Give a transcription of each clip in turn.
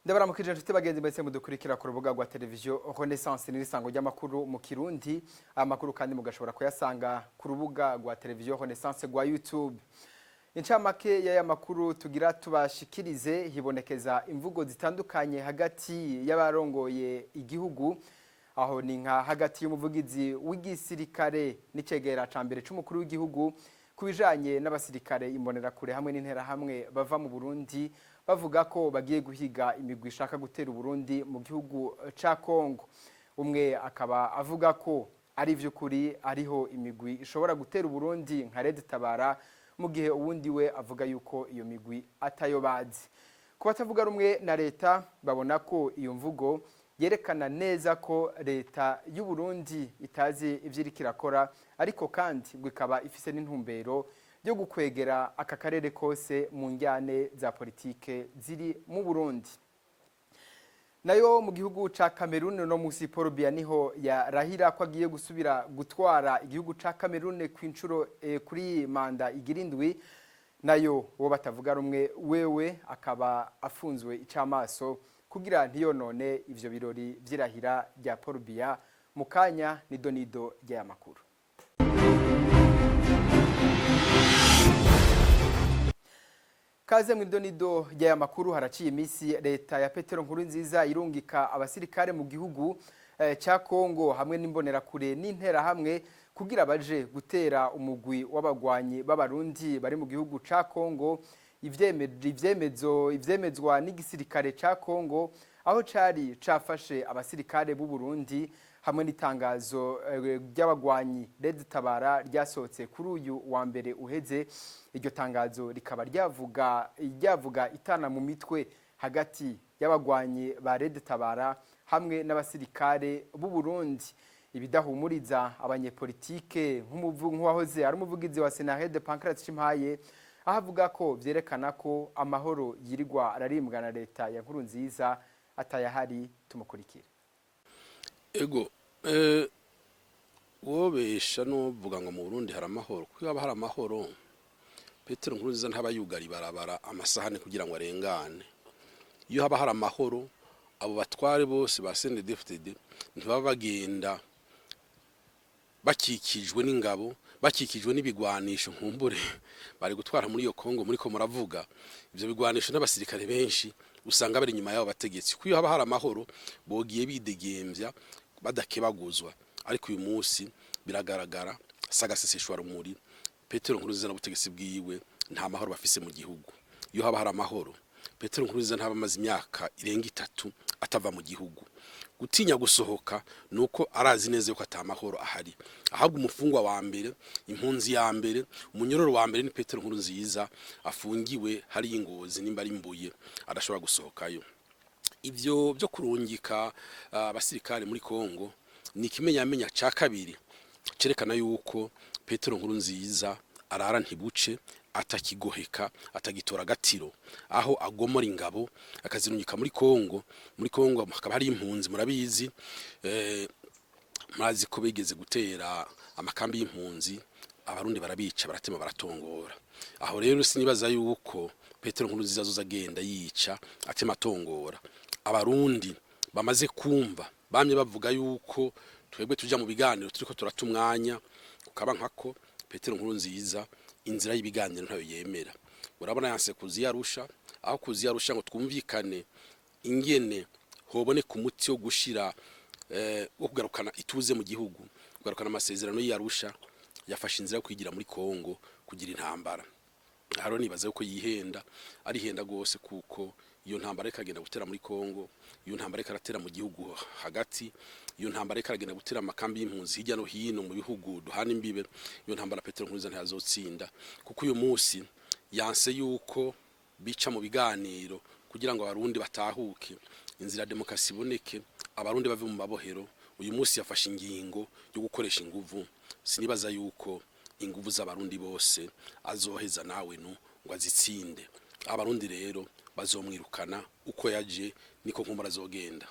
Ndabaramukije nshuti bagenzi mwese mudukurikira ku rubuga rwa televiziyo Renaissance n'irisango ry'amakuru mu Kirundi. Amakuru kandi mugashobora kuyasanga ku rubuga rwa televiziyo Renaissance rwa YouTube. Incamake y'aya makuru tugira tubashikirize hibonekeza imvugo zitandukanye hagati y'abarongoye igihugu, aho ni nka hagati y'umuvugizi w'igisirikare n'icegera ca mbere c'umukuru w'igihugu kubijanye n'abasirikare imbonerakure hamwe n'interahamwe bava mu Burundi, bavuga ko bagiye guhiga imigwi ishaka gutera Burundi mu gihugu ca Kongo. Umwe akaba avuga ko ari vy'ukuri ariho imigwi ishobora gutera Burundi nka Red Tabara, mu gihe uwundi we avuga yuko iyo migwi atayo bazi. Ku batavuga rumwe na leta babona ko iyo mvugo yerekana neza ko leta y'u Burundi itazi ivyo iriko irakora, ariko kandi ikaba ifise n'intumbero yo gukwegera aka karere kose mu njyane za politike ziri mu Burundi. Nayo mu gihugu ca Cameroon no musi Paul Biya niho yarahira ko agiye gusubira gutwara igihugu ca Cameroon kw'incuro kuri manda igirindwi, nayo uwo batavuga rumwe wewe akaba afunzwe icamaso kugira ntiyonone ivyo birori vy'irahira rya Paul Biya. Mu kanya ni donido ry'aya makuru. Kaze mw'idonido ry'aya makuru. Haraciye imisi leta ya Petero Nkurunziza irungika abasirikare mu gihugu ca Kongo hamwe n'imbonerakure n'interahamwe kugira baje gutera umugwi w'abagwanyi b'abarundi bari mu gihugu ca Kongo. Ivyemezwa n'igisirikare ca Kongo, aho cari cafashe abasirikare b'u Burundi hamwe n'itangazo ry'abagwanyi Red Tabara ryasohotse kuri uyu wa mbere uheze. Iryo tangazo rikaba ryavuga itana mu mitwe hagati y'abagwanyi ba Red Tabara hamwe n'abasirikare b'u Burundi. Ibidahumuriza abanyepolitike nk'uwahoze ari umuvugizi wa Senarede Pancras Cimpaye, ahavuga ko vyerekana ko amahoro yirigwa ararimbwa na leta ya Nkurunziza atayahari. Tumukurikira. Ego wobesha no vuga ngo mu Burundi hari amahoro, kuko haba hari amahoro Petero Nkurunziza ntaba yugari barabara amasahane kugira ngo arengane. Iyo haba hari amahoro abo batware bose ba CNDD-FDD ntibaba bagenda bakikijwe n'ingabo, bakikijwe n'ibigwanisho nkumbure bari gutwara muri iyo Kongo. Muri ko muravuga ivyo bigwanisho n'abasirikare benshi usanga bari nyuma y'abo bategetsi. Kuyo haba hari amahoro bogiye bidegemvya badakebaguzwa, ariko uyu munsi biragaragara sagaseseshwa rumuri Petero Nkurunziza n'ubutegetsi bwiwe nta mahoro bafise mu gihugu. Iyo haba hari amahoro Petero Nkurunziza ntaba amaze imyaka irenga 3 atava mu gihugu. Gutinya gusohoka nuko arazi neza yuko atamahoro ahari. Ahabwa umufungwa wa mbere, impunzi ya mbere, umunyororo wa mbere ni Petero Nkurunziza afungiwe hari ingozi nimba ari mbuye adashobora gusohokayo. Ivyo byo kurungika abasirikare muri Kongo ni kimenyamenya ca kabiri cerekana yuko Petero Nkurunziza arara ntibuce, atakigoheka, atagitora gatiro, aho agomora ingabo akazirungika muri Kongo. Muri Kongo hakaba hari impunzi, murabizi murazi ko bigeze gutera amakambi y'impunzi, abarundi barabica, baratema, baratongora. Aho rero sinibaza yuko Petero Nkurunziza azoza agenda yica atema atongora. Abarundi bamaze kumva, bamye bavuga yuko twebwe tuja mu biganiro turiko turatumwanya, kukaba nkako Petero Nkurunziza inzira y'ibiganiro ntayo yemera. Urabona yanse kuziyarusha, aho kuziyarusha ngo twumvikane ingene hobone ku muti wo gushira wo kugarukana ituze mu gihugu, kugarukana amasezerano y'Arusha, yafashe inzira yo kwigira muri Kongo kugira intambara. Haro nibaza yuko yihenda, ari henda gose, kuko iyo ntambara ikagenda gutera muri Kongo, iyo ntambara ikaratera mu gihugu hagati, iyo ntambara ikagenda gutera amakambi y'impunzi hirya no hino mu bihugu duhana imbibe. Iyo ntambara Petero Nkurunziza ntazotsinda, kuko uyu munsi yanse yuko bica mu biganiro kugira ngo abarundi batahuke, inzira ya demokarasi iboneke, abarundi bave mu mabohero. Uyu munsi yafashe ingingo yo gukoresha inguvu. Sinibaza yuko inguvu z'abarundi bose azoheza nawe no ngo azitsinde. Abarundi rero bazomwirukana uko yaje niko nkumbura azogenda.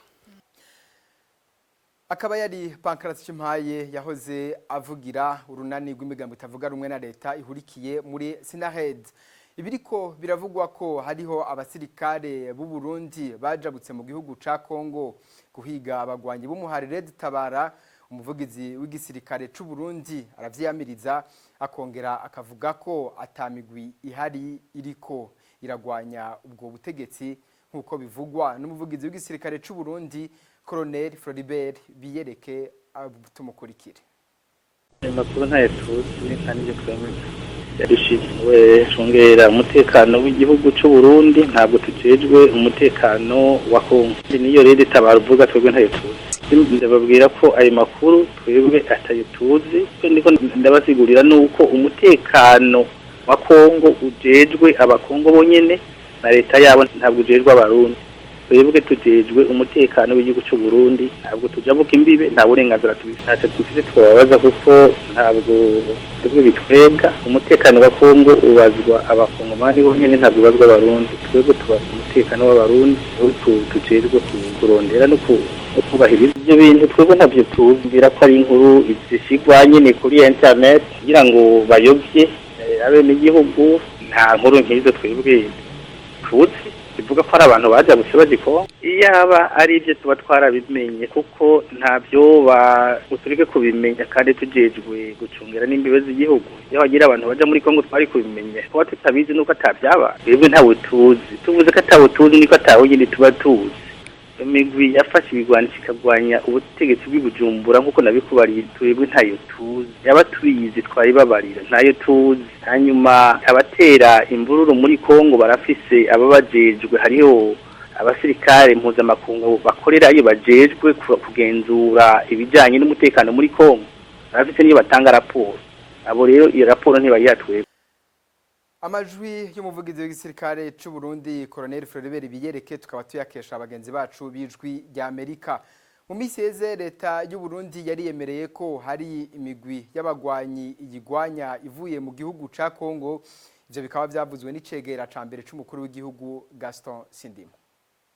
Akaba yari Pancras Cimpaye yahoze avugira urunani rw'imigambo itavuga rumwe na leta ihurikiye muri Senarede. ibiriko biravugwa ko hariho abasirikare b'u Burundi bajabutse mu gihugu ca Kongo guhiga abagwanyi b'umuhari Red Tabara. Umuvugizi w'igisirikare c'u Burundi aravyiyamiriza akongera akavuga ko atamigwi ihari iriko iragwanya ubwo butegetsi nkuko bivugwa n'umuvugizi w'igisirikare c'u Burundi Colonel Floribert Biyereke tumukurikire. Amakuru ntayo tuzi kandi ibyo twemeza yarishinzwe cungera umutekano w'igihugu c'u Burundi, ntabwo tujejwe umutekano wa Kongo. Niyo rero tabaruvuga twebwe ntayo tuzi. Ndababwira ko ayo makuru twebwe atayo tuzi, ndiko ndabasigurira nuko umutekano wa Kongo ujejwe abakongo bonyene na leta yabo, ntabwo ujejwe abarundi. Twebwe tujejwe umutekano w'igihugu c'u Burundi, ntabwo tujabuka imbibe, nta burenganzira tubifata dufite twabaza kuko ntabwo twebwe bitwega. Umutekano wa Kongo ubazwa abakongomani bonyene, ntabwo ubazwa abarundi. Twebwe tubaza umutekano w'abarundi, tujejwe kurondera no kubahiriza ibyo bintu. Twebwe ntabyo tubwira ko ari inkuru zishigwa nyene kuri internet kugira ngo bayobye abenegihugu. Nta nkuru nk'izo twebwe tuzi bivuga ko ari abantu baje gusebagiko. Iyaba ari ibyo tuba twarabimenye, kuko ntabyo uturike kubimenya kandi tujejwe gucungera n'imbibe z'igihugu. Iyo hagira abantu baje muri Kongo twari kubimenya, kuba tutabizi nuko atabyaba. Twebwe ntawe tuzi, tuvuze ko atawe tuzi niko atawe nyine tuba tuzi. Imigwi yafashe ibigwanisha ikagwanya ubutegetsi bw'Ibujumbura nkuko nabikubariye, twebwe ntayo tuzi. Yaba tuyizi twayibabarira, ntayo tuzi. Hanyuma abatera imvururu muri Kongo barafise ababajejwe, hariho abasirikare mpuzamakungu bakorera iyo bajejwe kugenzura ibijanye n'umutekano muri Kongo, barafise niyo batanga raporo. Abo rero iyo raporo ntibayatwebwe. Amajwi y'umuvugizi w'igisirikare c'u Burundi Colonel Floribert Biyereke tukaba tuyakesha abagenzi bacu bijwi rya Amerika. Mu misi yeze leta y'u Burundi yari yemereye ko hari imigwi y'abagwanyi igigwanya ivuye mu gihugu ca Kongo. Ivyo bikaba byavuzwe n'icegera ca mbere c'umukuru w'igihugu Gaston Sindimo.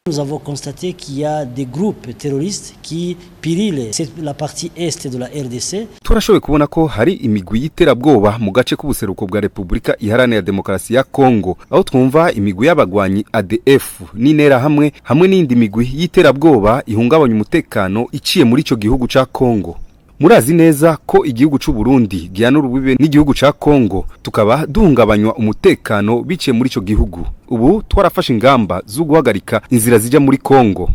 Nous avons constaté qu'il y a des groupes terroristes qui pillent la partie est de la RDC. Turashoboye kubona ko hari imigwi y'iterabwoba mu gace k'ubuseruko bwa Republika Iharanira Demokarasi ya Kongo, aho twumva imigwi y'abagwanyi ADF n'intera hamwe n'indi migwi y'iterabwoba ihungabanya umutekano iciye muri ico gihugu ca Kongo. Murazi neza ko igihugu c'u Burundi gihana urubibe n'igihugu ca Kongo, tukaba duhungabanywa umutekano biciye muri ico gihugu. Ubu twarafashe ingamba zo guhagarika inzira zija muri Kongo.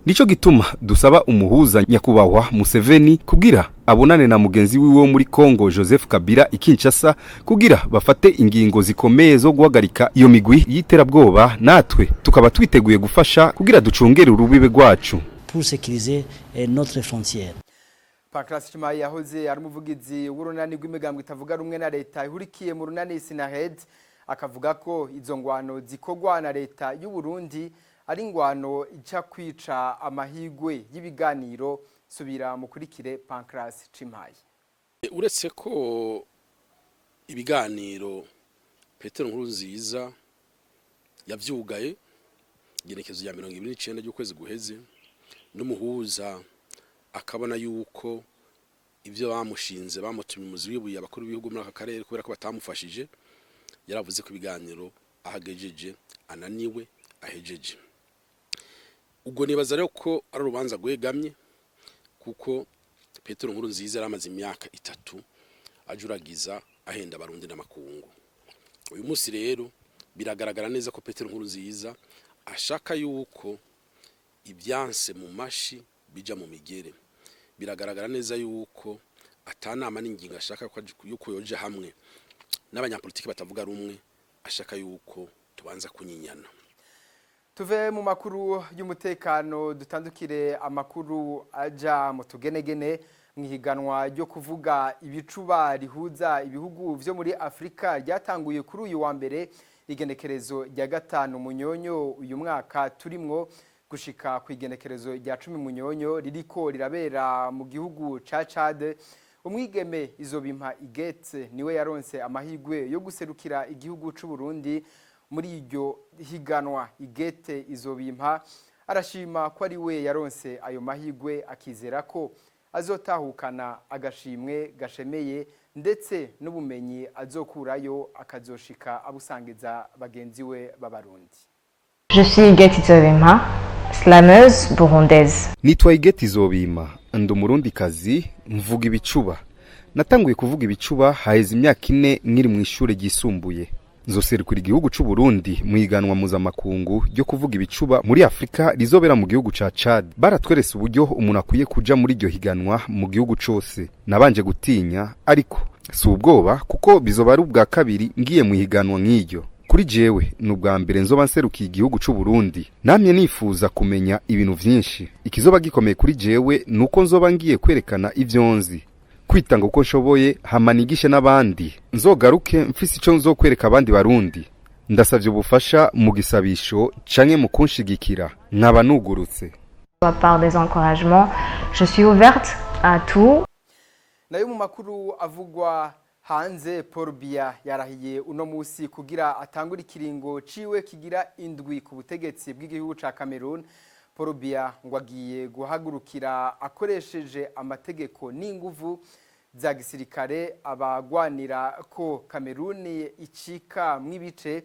Nico gituma dusaba umuhuza nyakubahwa Museveni kugira abonane na mugenzi wiwe muri Kongo Joseph Kabila Kinshasa kugira bafate ingingo zikomeye zo guhagarika iyo migwi y'iterabwoba, natwe tukaba twiteguye gufasha kugira ducungere urubibe rwacu pour sécuriser notre frontière. Pancras Chimayi yahoze ari umuvugizi w'urunani rw'imigambwe itavuga rumwe na leta ihurikiye mu runani Sinahed, akavuga ko izo ngwano zikogwa na leta y'u Burundi ari ingwano ica kwica amahigwe y'ibiganiro. Subira mukurikire Pancras Chimayi. Uretse ko ibiganiro Petero Nkurunziza yavyugaye igenekezo ya 29 y'ukwezi guheze, n'umuhuza akabona yuko ibyo bamushinze bamutumye umuzi w'ibuye abakuru b'ibihugu muri aka karere kubera ko batamufashije, yaravuze ko ibiganiro ahagejeje ananiwe ahejeje. Ubwo nibaza rero ko ari urubanza rwegamye, kuko Petero Nkurunziza yaramaze imyaka 3 ajuragiza ahenda abarundi n'amakungu. Uyu munsi rero biragaragara neza ko Petero Nkurunziza ashaka yuko ibyanse mu mashi bija mu migere. Biragaragara neza yuko atanama n'ingingo ashaka yuko yoje hamwe n'abanyapolitiki batavuga rumwe, ashaka yuko tubanza kunyinyana. Tuve mu makuru y'umutekano dutandukire amakuru aja mu tugenegene mwihiganwa ryo kuvuga ibicuba rihuza ibihugu vyo muri Afrika ryatanguye kuri uyu wa mbere igenekerezo rya 5 Munyonyo uyu mwaka turimwo gushika ku igenekerezo rya 10 Munyonyo ririko rirabera mu gihugu ca Chad. Umwigeme Izobimpa Igete niwe yaronse amahigwe yo guserukira igihugu c'u Burundi muri iryo higanwa. Igete Izobimpa arashima ko ari we yaronse ayo mahigwe, akizera ko azotahukana agashimwe gashemeye ndetse n'ubumenyi azokurayo akazoshika abusangiza bagenzi we b'abarundi. Je suis Igeti Zobima, slameuse burundaise. Nitwa Igeti Zobima, ndi umurundikazi mvuga ibicuba. Natanguye kuvuga ibicuba haheze imyaka 4 nkiri mu ishure ryisumbuye. Nzoserukira igihugu c'u Burundi mu iganwa mpuzamakungu ryo kuvuga ibicuba muri Afrika rizobera mu gihugu ca Chad. Baratwerese uburyo umuntu akwiye kuja muri iryo higanwa mu gihugu cose. Nabanje gutinya ariko si ubwoba kuko bizoba ari ubwa kabiri ngiye mu higanwa nk'iryo. Kuri jewe n'ubwa mbere nzoba nserukiye igihugu c'u Burundi. Namye nifuza kumenya ibintu vyinshi. Ikizoba gikomeye kuri jewe nuko nzoba ngiye kwerekana ivyo nzi. Kwitanga uko nshoboye hamanigishe n'abandi. Nzogaruke mfise ico nzokwereka abandi barundi. Ndasavye ubufasha mu gisabisho canke mu kunshigikira. Nkaba nugurutse. Par des encouragements, je suis ouverte à tout. Nayo mu makuru avugwa hanze, Paul Biya yarahiye uno musi kugira atangura ikiringo ciwe kigira indwi ku butegetsi bw'igihugu ca Cameroon. Paul Biya ngo agiye guhagurukira akoresheje amategeko n'inguvu za gisirikare abagwanira ko Cameroon icika mwibice.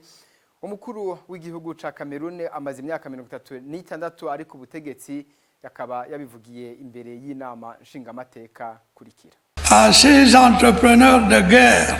Umukuru w'igihugu ca Cameroon amaze imyaka 36 ari ku butegetsi, yakaba yabivugiye imbere y'inama nshingamateka kurikira. À ces entrepreneurs de guerre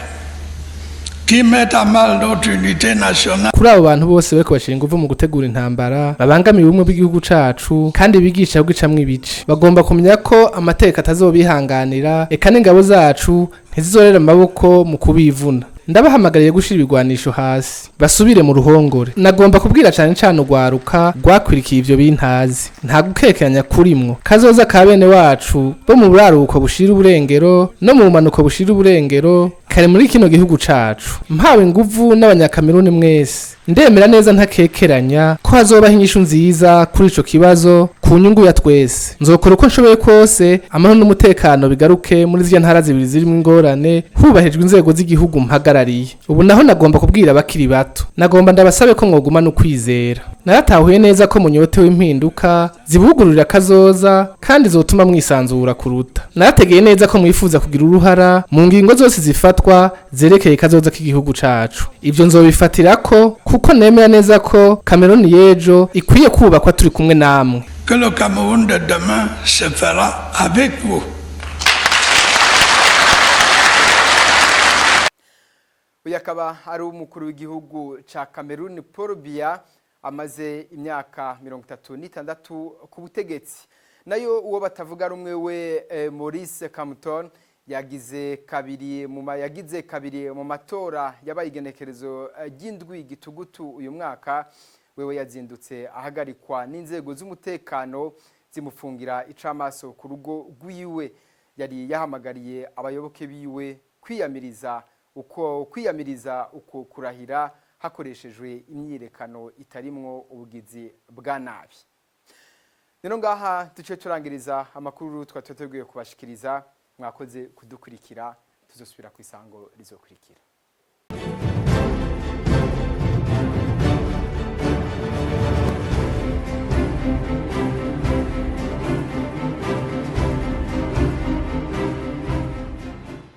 qui mettent à mal notre unité nationale. Kuri abo bantu bose bariko bashira inguvu mu gutegura intambara babangamiye ubumwe bw'igihugu cacu kandi bigisha bwicamwe ibice, bagomba kumenya ko amateka atazobihanganira eka n'ingabo zacu ntizizorera amaboko mu kubivuna. Ndabahamagariye gushira ibigwanisho hasi basubire mu ruhongore. Nagomba kubwira cyane cyane ugwaruka rwakwirikiye ivyo bintazi, nta gukekanya kurimwo. Kazoza ka bene wacu bo mu buraruko bushira uburengero no mu manuko bushira uburengero kare muri kino gihugu cacu. Mpawe inguvu n'abanyakameruni mwese, ndemera neza ntakekeranya ko hazobaho inyishu nziza kuri ico kibazo ku nyungu ya twese. Nzokora uko nshoboye kose amahoro n'umutekano bigaruke muri zya ntara zibiri zirimo ingorane, hubahejwe inzego z'igihugu mpagarariye. Ubu naho nagomba kubwira abakiri bato, nagomba ndabasabe ko mwoguma no kwizera. Naratahuye neza ko munyote w'impinduka zibugururira kazoza kandi zotuma mwisanzura kuruta. Narategeye neza ko mwifuza kugira uruhara mu ngingo zose zifatwa zerekeye kazoza k'igihugu cacu. Ivyo nzobifatirako kuko nemera neza ko Cameroon yejo ikwiye kubakwa turi kumwe namwe. Que le Cameroun de demain se fera avec vous. Yakaba ari umukuru w'igihugu ca Cameroon Paul Biya amaze imyaka 36 ku butegetsi. Nayo uwo batavuga rumwe we Maurice Kamto yagize kabiri mu matora y'abayigenekerezo ry'indwi gitugutu uyu mwaka. Wewe yazindutse ahagarikwa n'inzego z'umutekano zimufungira icamaso ku rugo rwiwe. Yari yahamagariye abayoboke biwe kwiyamiriza uko kurahira hakoreshejwe imyirekano itarimwo ubugizi bwa nabi. Nino ngaha duce turangiriza amakuru twateguye kubashikiriza. Mwakoze kudukurikira, tuzosubira ku isango rizokurikira.